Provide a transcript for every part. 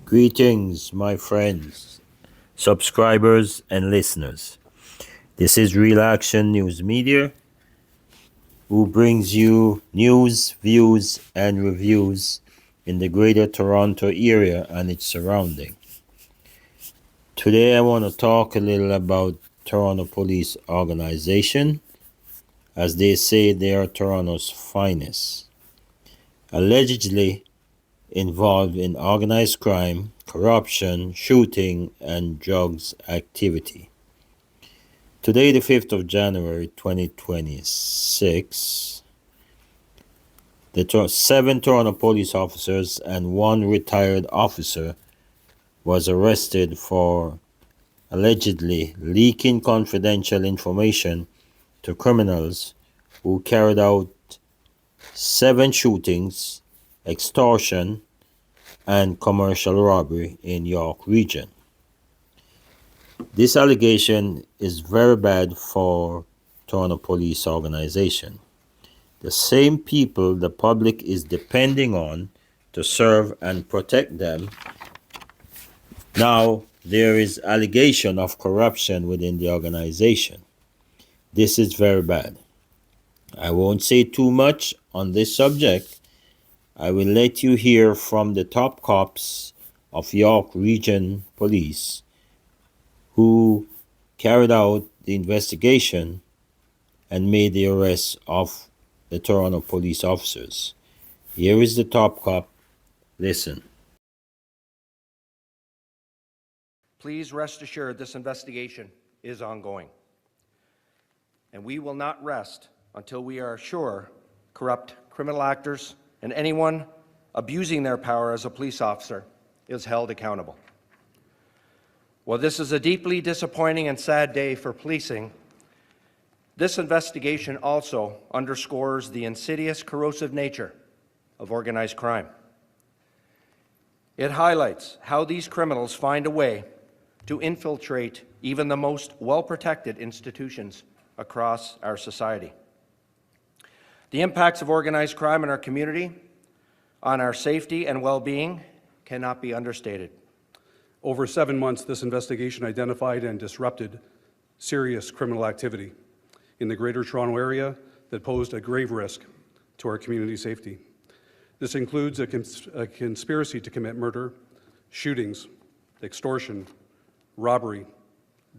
Greetings, my friends, subscribers, and listeners. This is Real Action News Media, who brings you news, views, and reviews in the Greater Toronto area and its surrounding. Today, I want to talk a little about Toronto Police Organization, as they say they are Toronto's finest. Allegedly involved in organized crime, corruption, shooting, and drugs activity. Today, the 5th of January 2026, the 7 Toronto police officers and 1 retired officer was arrested for allegedly leaking confidential information to criminals who carried out 7 shootings, extortion, and commercial robbery in York Region. This allegation is very bad for Toronto Police Organization. The same people the public is depending on to serve and protect them. Now there is allegation of corruption within the organization. This is very bad. I won't say too much on this subject. I will let you hear from the top cops of York Region Police who carried out the investigation and made the arrest of the Toronto police officers. Here is the top cop. Listen. Please rest assured this investigation is ongoing, and we will not rest until we are sure corrupt criminal actors and anyone abusing their power as a police officer is held accountable. While this is a deeply disappointing and sad day for policing, this investigation also underscores the insidious, corrosive nature of organized crime. It highlights how these criminals find a way to infiltrate even the most well-protected institutions across our society. The impacts of organized crime in our community on our safety and well-being cannot be understated. Over 7 months, this investigation identified and disrupted serious criminal activity in the Greater Toronto Area that posed a grave risk to our community safety. This includes a conspiracy to commit murder, shootings, extortion, robbery,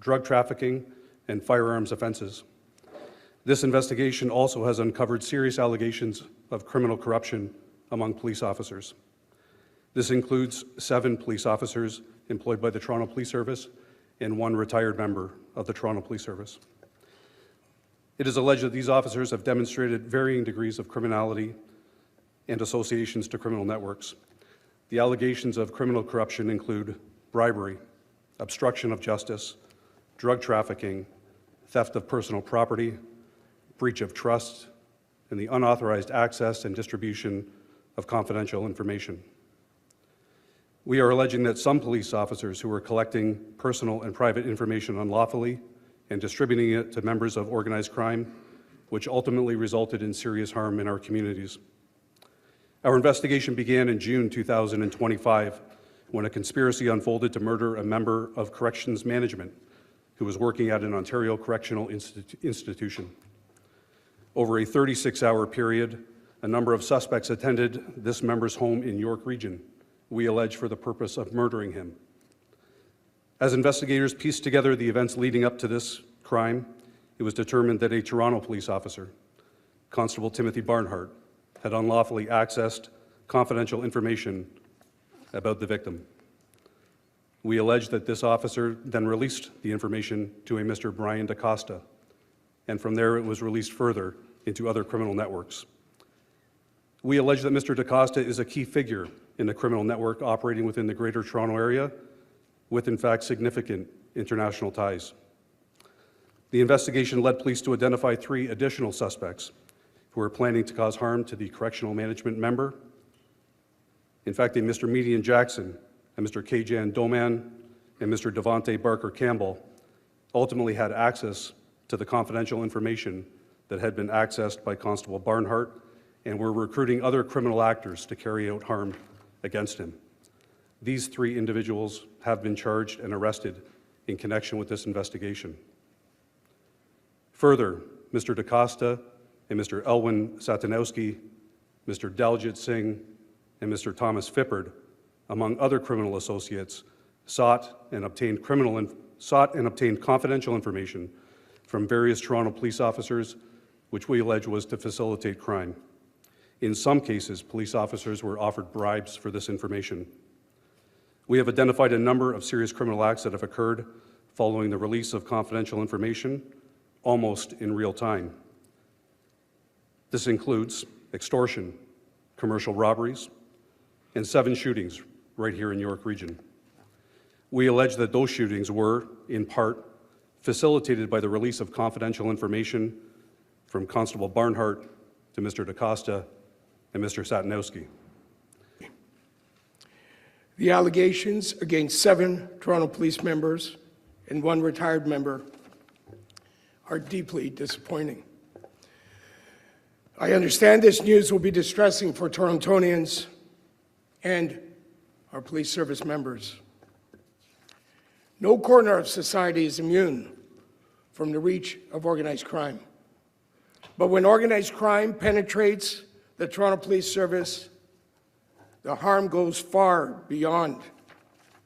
drug trafficking, and firearms offenses. This investigation also has uncovered serious allegations of criminal corruption among police officers. This includes 7 police officers employed by the Toronto Police Service and 1 retired member of the Toronto Police Service. It is alleged that these officers have demonstrated varying degrees of criminality and associations to criminal networks. The allegations of criminal corruption include bribery, obstruction of justice, drug trafficking, theft of personal property, breach of trust, and the unauthorized access and distribution of confidential information. We are alleging that some police officers who were collecting personal and private information unlawfully and distributing it to members of organized crime, which ultimately resulted in serious harm in our communities. Our investigation began in June 2025 when a conspiracy unfolded to murder a member of Corrections Management who was working at an Ontario correctional institution. Over a 36-hour period, a number of suspects attended this member's home in York Region, we allege for the purpose of murdering him. As investigators pieced together the events leading up to this crime, it was determined that a Toronto police officer, Constable Timothy Barnhart, had unlawfully accessed confidential information about the victim. We allege that this officer then released the information to a Mr. Brian DaCosta, and from there it was released further into other criminal networks. We allege that Mr. DaCosta is a key figure in a criminal network operating within the Greater Toronto Area with, in fact, significant international ties. The investigation led police to identify 3 additional suspects who were planning to cause harm to the correctional management member. In fact, a Mr. Median Jackson, a Mr. Kajan Doman, and Mr. Devontae Barker Campbell ultimately had access to the confidential information that had been accessed by Constable Barnhart and were recruiting other criminal actors to carry out harm against him. These 3 individuals have been charged and arrested in connection with this investigation. Further, Mr. DaCosta and Mr. Elwin Satanowski, Mr. Daljit Singh, and Mr. Thomas Fippard, among other criminal associates, sought and obtained confidential information from various Toronto police officers, which we allege was to facilitate crime. In some cases, police officers were offered bribes for this information. We have identified a number of serious criminal acts that have occurred following the release of confidential information, almost in real time. This includes extortion, commercial robberies, and 7 shootings right here in York Region. We allege that those shootings were, in part, facilitated by the release of confidential information from Constable Barnhart to Mr. DaCosta and Mr. Satanowski. The allegations against 7 Toronto police members and 1 retired member are deeply disappointing. I understand this news will be distressing for Torontonians and our police service members. No corner of society is immune from the reach of organized crime. But when organized crime penetrates the Toronto Police Service, the harm goes far beyond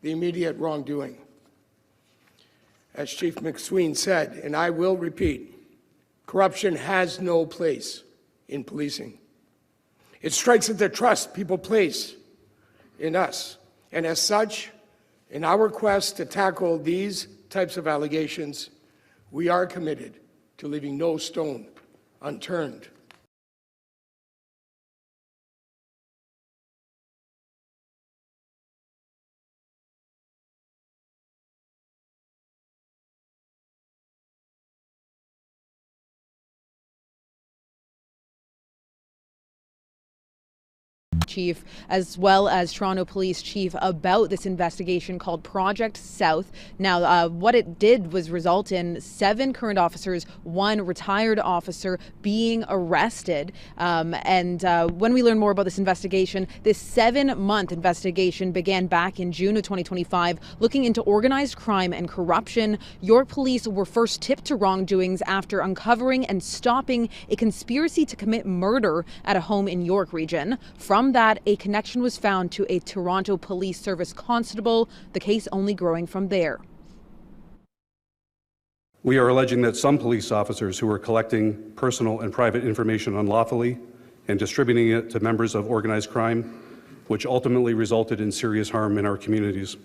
the immediate wrongdoing. As Chief McSween said, and I will repeat, corruption has no place in policing. It strikes at the trust people place in us. And as such, in our quest to tackle these types of allegations, we are committed to leaving no stone unturned. Chief, as well as Toronto Police Chief, about this investigation called Project South. Now, what it did was result in 7 current officers, 1 retired officer being arrested. When we learn more about this investigation, this 7-month investigation began back in June of 2025, looking into organized crime and corruption. York Police were first tipped to wrongdoings after uncovering and stopping a conspiracy to commit murder at a home in York Region. From that, a connection was found to a Toronto Police Service constable, the case only growing from there. We are alleging that some police officers who were collecting personal and private information unlawfully and distributing it to members of organized crime, which ultimately resulted in serious harm in our communities.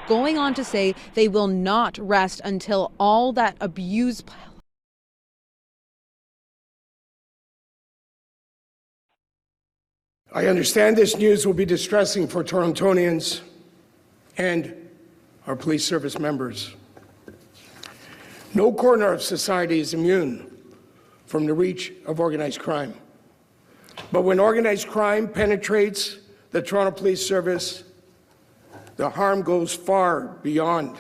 Going on to say they will not rest until all that abuse. I understand this news will be distressing for Torontonians and our police service members. No corner of society is immune from the reach of organized crime. But when organized crime penetrates the Toronto Police Service, the harm goes far beyond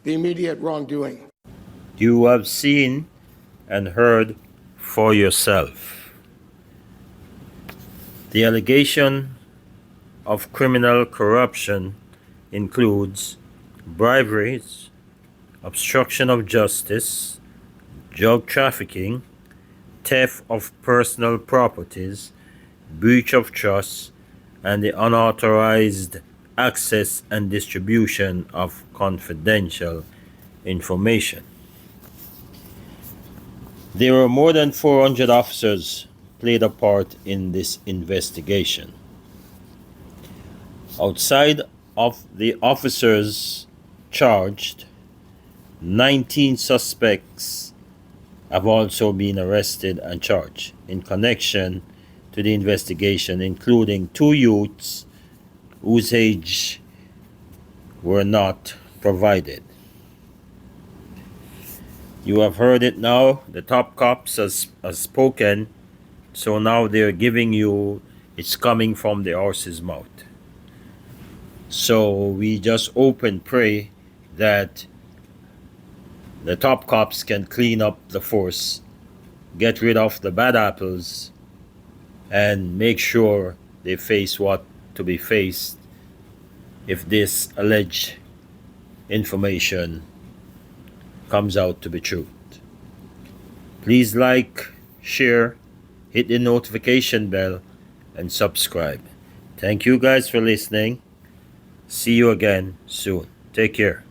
the immediate wrongdoing. You have seen and heard for yourself. The allegation of criminal corruption includes briberies, obstruction of justice, drug trafficking, theft of personal properties, breach of trust, and the unauthorized access and distribution of confidential information. There were more than 400 officers played a part in this investigation. Outside of the officers charged, 19 suspects have also been arrested and charged in connection to the investigation, including 2 youths whose age were not provided. You have heard it now. The top cops has spoken, so now they're giving you, it's coming from the horse's mouth. So we just hope and pray that the top cops can clean up the force, get rid of the bad apples, and make sure they face what to be faced if this alleged information comes out to be true. Please like, share, hit the notification bell, and subscribe. Thank you guys for listening. See you again soon. Take care.